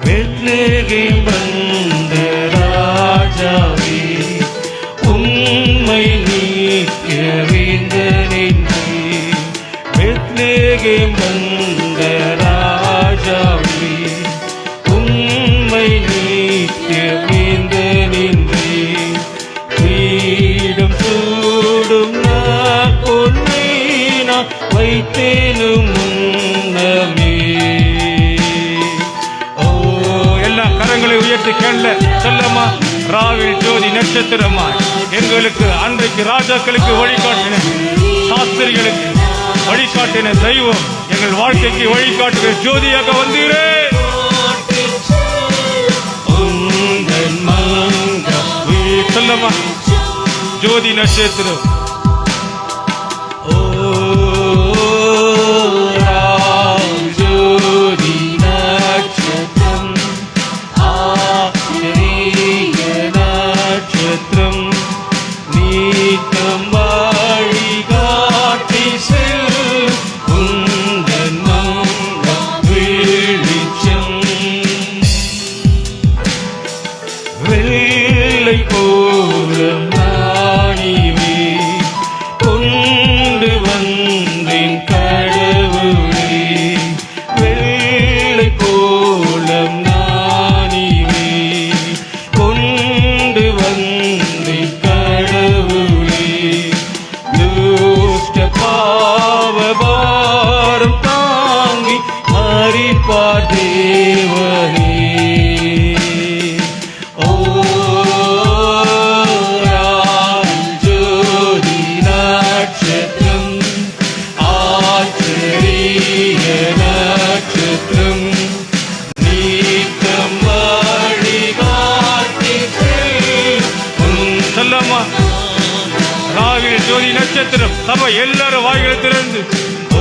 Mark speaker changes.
Speaker 1: Bethlehem வந்த ராஜாவே, உம்மை நீக்கிய வேந்தனென்றே. பெத்லகேம் வந்த ராஜாவே, உம்மை நீக்கிய வேந்தனென்றே. கிரீடம் சூடும் நான் பொன்னை நான் வைத்தேனும் முன்னமே. கரங்களை உயர்த்தி கேள்ல சொல்லம்மா. ராவில் ஜோதி நட்சத்திரமாய் எங்களுக்கு அன்றைக்கு ராஜாக்களுக்கு வழிகாட்டின, சாஸ்திரிகளுக்கு வழிகாட்டின தெய்வம், எங்கள் வாழ்க்கைக்கு வழிகாட்டுகிற ஜோதியாக வந்தீரே. சொல்லம்மா ஜோதி நட்சத்திரம். நீக்கம் வழிகாட்டி செல் உந்தன் வெளிச்சம். வெள்ளை போல நாணிவே கொண்டு வந்தேன் கடவுளே. வெள்ளை போல நாணிவே கொண்டு வந்தேன் கடவுளே. துஷ்ட பாவபாரம் தாங்கி மரிப்பார் தேவனே. ஜோதி நட்சத்திரம், ஆச்சரிய நட்சத்திரம், நீக்கம் வழிகாட்டி சொல்லம்மா. ராவில் ஜோதி நட்சத்திரம். சபை எல்லாரும் வாய்களை திறந்து ஓ